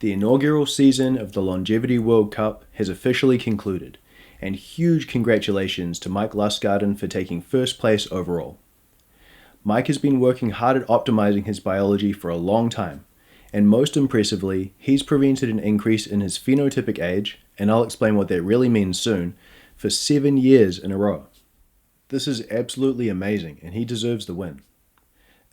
The inaugural season of the Longevity World Cup has officially concluded, and huge congratulations to Mike Lustgarten for taking first place overall. Mike has been working hard at optimizing his biology for a long time, and most impressively, he's prevented an increase in his phenotypic age, and I'll explain what that really means soon, for 7 years in a row. This is absolutely amazing, and he deserves the win.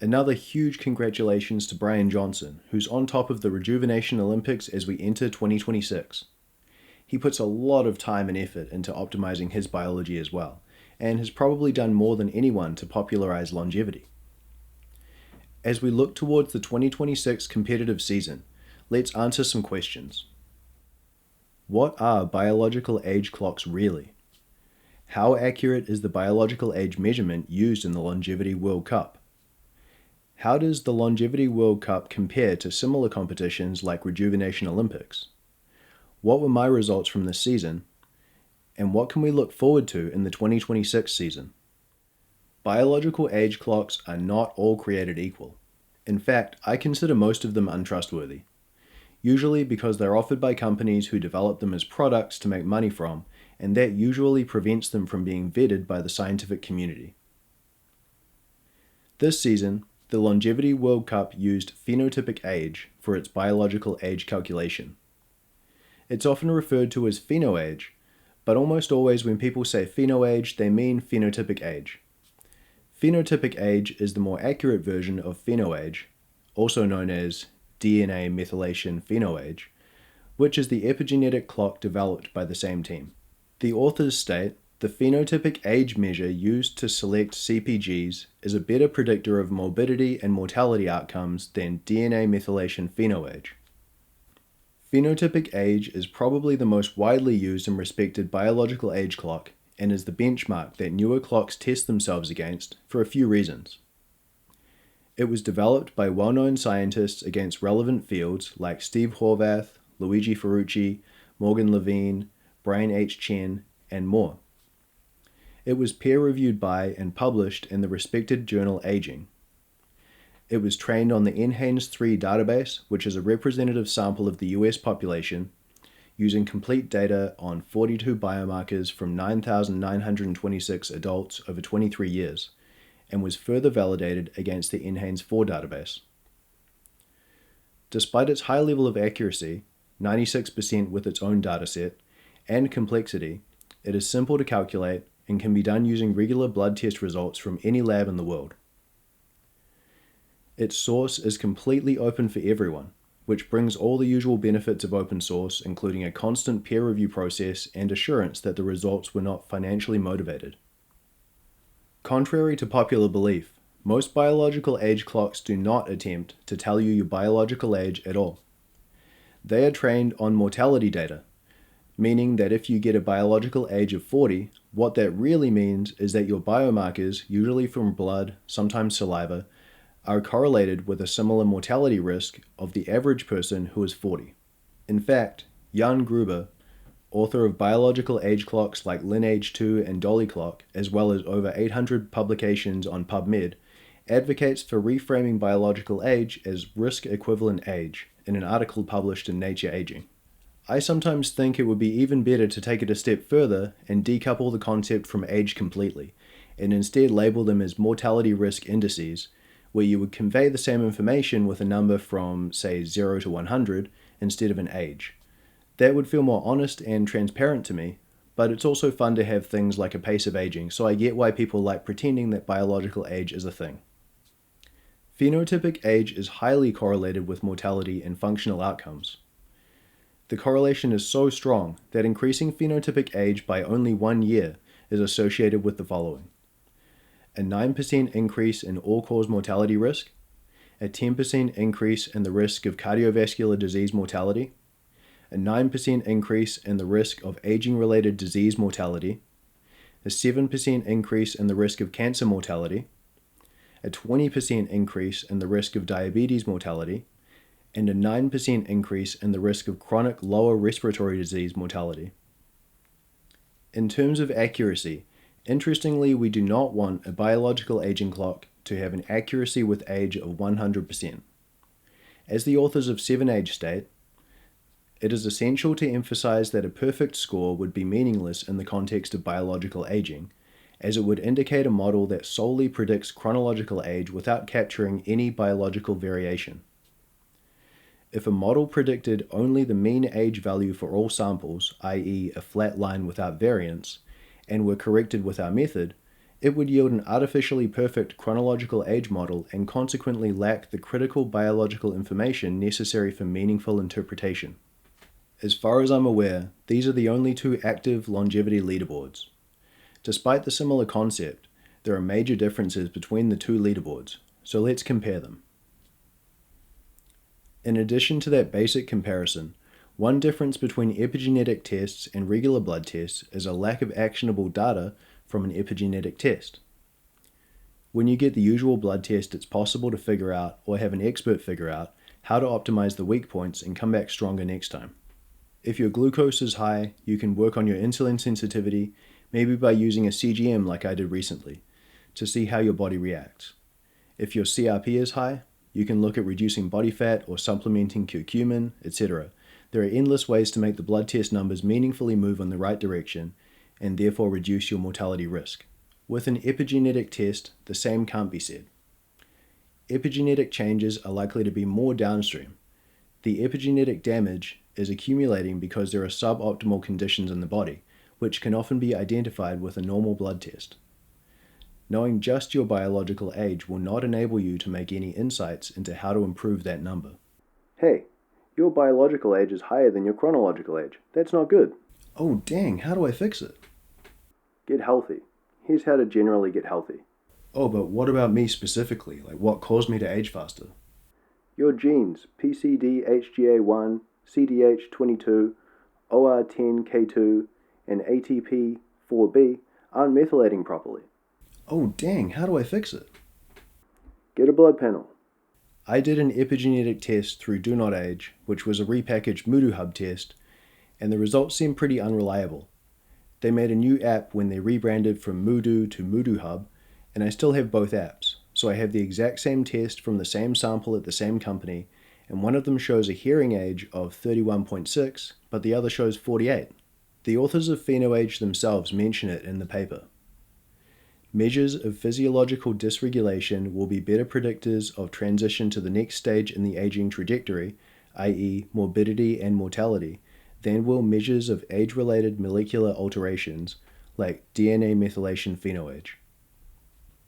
Another huge congratulations to Brian Johnson, who's on top of the Rejuvenation Olympics as we enter 2026. He puts a lot of time and effort into optimizing his biology as well, and has probably done more than anyone to popularize longevity. As we look towards the 2026 competitive season, let's answer some questions. What are biological age clocks really? How accurate is the biological age measurement used in the Longevity World Cup? How does the Longevity World Cup compare to similar competitions like Rejuvenation Olympics? What were my results from this season? And what can we look forward to in the 2026 season? Biological age clocks are not all created equal. In fact, I consider most of them untrustworthy, usually because they're offered by companies who develop them as products to make money from, and that usually prevents them from being vetted by the scientific community. This season, the Longevity World Cup used phenotypic age for its biological age calculation. It's often referred to as phenoage, but almost always when people say phenoage, they mean phenotypic age. Phenotypic age is the more accurate version of phenoage, also known as DNA methylation phenoage, which is the epigenetic clock developed by the same team. The authors state the phenotypic age measure used to select CpGs is a better predictor of morbidity and mortality outcomes than DNA methylation phenoage. Phenotypic age is probably the most widely used and respected biological age clock and is the benchmark that newer clocks test themselves against for a few reasons. It was developed by well-known scientists against relevant fields like Steve Horvath, Luigi Ferrucci, Morgan Levine, Brian H. Chen, and more. It was peer-reviewed by and published in the respected journal Aging. It was trained on the NHANES 3 database, which is a representative sample of the US population, using complete data on 42 biomarkers from 9,926 adults over 23 years, and was further validated against the NHANES 4 database. Despite its high level of accuracy, 96% with its own dataset, and complexity, it is simple to calculate and can be done using regular blood test results from any lab in the world. Its source is completely open for everyone, which brings all the usual benefits of open source, including a constant peer review process and assurance that the results were not financially motivated. Contrary to popular belief, most biological age clocks do not attempt to tell you your biological age at all. They are trained on mortality data, meaning that if you get a biological age of 40, what that really means is that your biomarkers, usually from blood, sometimes saliva, are correlated with a similar mortality risk of the average person who is 40. In fact, Jan Gruber, author of biological age clocks like Lineage 2 and Dolly Clock, as well as over 800 publications on PubMed, advocates for reframing biological age as risk-equivalent age in an article published in Nature Aging. I sometimes think it would be even better to take it a step further and decouple the concept from age completely, and instead label them as mortality risk indices, where you would convey the same information with a number from, say, 0 to 100 instead of an age. That would feel more honest and transparent to me, but it's also fun to have things like a pace of aging, so I get why people like pretending that biological age is a thing. Phenotypic age is highly correlated with mortality and functional outcomes. The correlation is so strong that increasing phenotypic age by only 1 year is associated with the following: a 9% increase in all-cause mortality risk, a 10% increase in the risk of cardiovascular disease mortality, a 9% increase in the risk of aging-related disease mortality, a 7% increase in the risk of cancer mortality, a 20% increase in the risk of diabetes mortality, and a 9% increase in the risk of chronic lower respiratory disease mortality. In terms of accuracy, interestingly, we do not want a biological aging clock to have an accuracy with age of 100%. As the authors of 7Age state, It is essential to emphasize that a perfect score would be meaningless in the context of biological aging, as it would indicate a model that solely predicts chronological age without capturing any biological variation. If a model predicted only the mean age value for all samples, i.e. a flat line without variance, and were corrected with our method, it would yield an artificially perfect chronological age model and consequently lack the critical biological information necessary for meaningful interpretation. As far as I'm aware, these are the only two active longevity leaderboards. Despite the similar concept, there are major differences between the two leaderboards, so let's compare them. In addition to that basic comparison, one difference between epigenetic tests and regular blood tests is a lack of actionable data from an epigenetic test. When you get the usual blood test, it's possible to figure out, or have an expert figure out, how to optimize the weak points and come back stronger next time. If your glucose is high, you can work on your insulin sensitivity, maybe by using a CGM like I did recently, to see how your body reacts. If your CRP is high, you can look at reducing body fat or supplementing curcumin, etc. There are endless ways to make the blood test numbers meaningfully move in the right direction and therefore reduce your mortality risk. With an epigenetic test, the same can't be said. Epigenetic changes are likely to be more downstream. The epigenetic damage is accumulating because there are suboptimal conditions in the body, which can often be identified with a normal blood test. Knowing just your biological age will not enable you to make any insights into how to improve that number. Hey, your biological age is higher than your chronological age. That's not good. Oh dang, how do I fix it? Get healthy. Here's how to generally get healthy. Oh, but what about me specifically? Like, what caused me to age faster? Your genes, PCDHGA1, CDH22, OR10K2, and ATP4B, aren't methylating properly. Oh dang, how do I fix it? Get a blood panel. I did an epigenetic test through Do Not Age, which was a repackaged Moodoo Hub test, and the results seemed pretty unreliable. They made a new app when they rebranded from Moodoo to Moodoo Hub, and I still have both apps, so I have the exact same test from the same sample at the same company, and one of them shows a hearing age of 31.6, but the other shows 48. The authors of PhenoAge themselves mention it in the paper. Measures of physiological dysregulation will be better predictors of transition to the next stage in the aging trajectory, i.e. morbidity and mortality, than will measures of age-related molecular alterations like DNA methylation PhenoAge.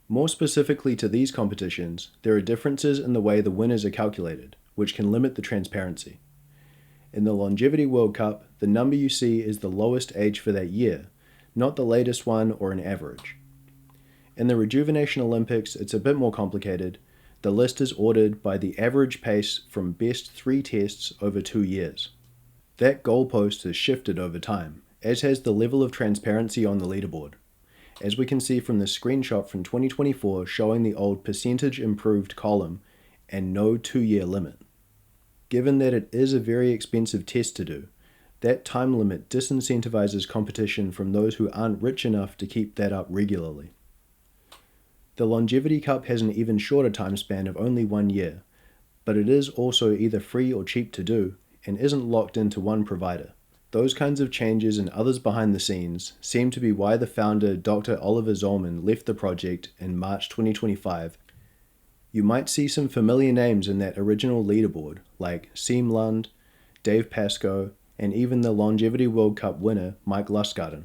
More specifically to these competitions, there are differences in the way the winners are calculated, which can limit the transparency. In the Longevity World Cup, the number you see is the lowest age for that year, not the latest one or an average. In the Rejuvenation Olympics, it's a bit more complicated. The list is ordered by the average pace from best 3 tests over 2 years. That goalpost has shifted over time, as has the level of transparency on the leaderboard, as we can see from the screenshot from 2024 showing the old percentage improved column and no 2-year limit. Given that it is a very expensive test to do, that time limit disincentivizes competition from those who aren't rich enough to keep that up regularly. The Longevity Cup has an even shorter time span of only 1 year, but it is also either free or cheap to do, and isn't locked into one provider. Those kinds of changes and others behind the scenes seem to be why the founder Dr. Oliver Zollman left the project in March 2025. You might see some familiar names in that original leaderboard, like Siim Lund, Dave Pascoe, and even the Longevity World Cup winner Mike Lustgarten.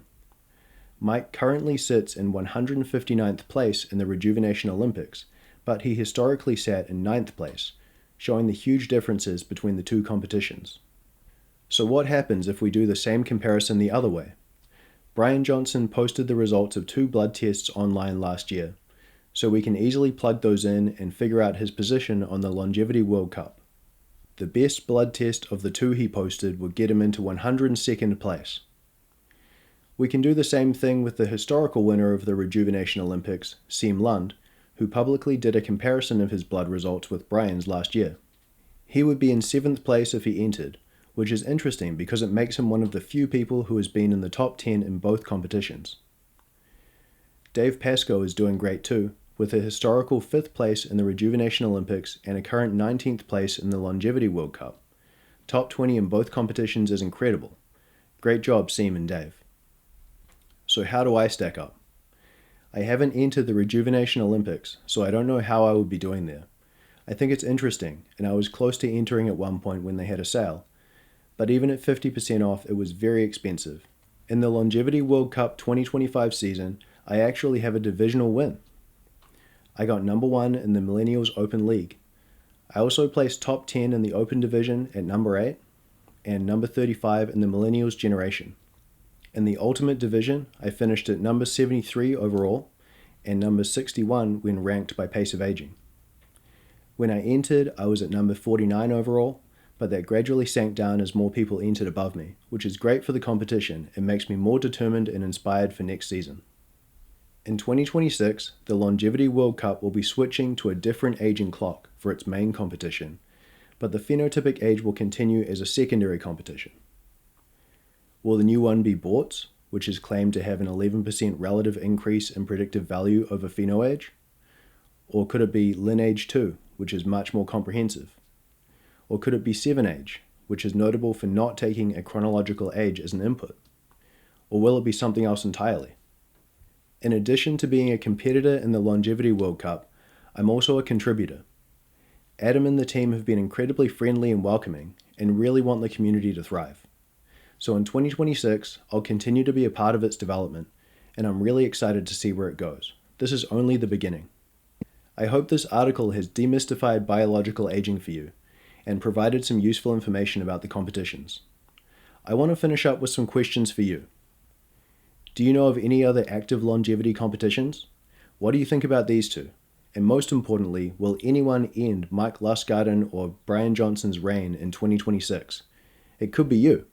Mike currently sits in 159th place in the Rejuvenation Olympics, but he historically sat in 9th place, showing the huge differences between the two competitions. So what happens if we do the same comparison the other way? Brian Johnson posted the results of 2 blood tests online last year, so we can easily plug those in and figure out his position on the Longevity World Cup. The best blood test of the 2 he posted would get him into 102nd place. We can do the same thing with the historical winner of the Rejuvenation Olympics, Siim Lund, who publicly did a comparison of his blood results with Brian's last year. He would be in 7th place if he entered, which is interesting because it makes him one of the few people who has been in the top 10 in both competitions. Dave Pascoe is doing great too, with a historical 5th place in the Rejuvenation Olympics and a current 19th place in the Longevity World Cup, Top 20 in both competitions is incredible. Great job, Seam and Dave. So how do I stack up? I haven't entered the Rejuvenation Olympics, so I don't know how I would be doing there. I think it's interesting, and I was close to entering at one point when they had a sale, but even at 50% off, it was very expensive. In the Longevity World Cup 2025 season, I actually have a divisional win. I got number 1 in the Millennials Open League. I also placed top 10 in the Open Division at number 8 and number 35 in the Millennials Generation. In the Ultimate Division, I finished at number 73 overall and number 61 when ranked by Pace of Aging. When I entered, I was at number 49 overall, but that gradually sank down as more people entered above me, which is great for the competition and makes me more determined and inspired for next season. In 2026, the Longevity World Cup will be switching to a different aging clock for its main competition, but the phenotypic age will continue as a secondary competition. Will the new one be BORTS, which is claimed to have an 11% relative increase in predictive value over pheno age? Or could it be Lineage 2, which is much more comprehensive? Or could it be 7-age, which is notable for not taking a chronological age as an input? Or will it be something else entirely? In addition to being a competitor in the Longevity World Cup, I'm also a contributor. Adam and the team have been incredibly friendly and welcoming, and really want the community to thrive. So in 2026, I'll continue to be a part of its development, and I'm really excited to see where it goes. This is only the beginning. I hope this article has demystified biological aging for you, and provided some useful information about the competitions. I want to finish up with some questions for you. Do you know of any other active longevity competitions? What do you think about these two? And most importantly, will anyone end Mike Lustgarten or Brian Johnson's reign in 2026? It could be you.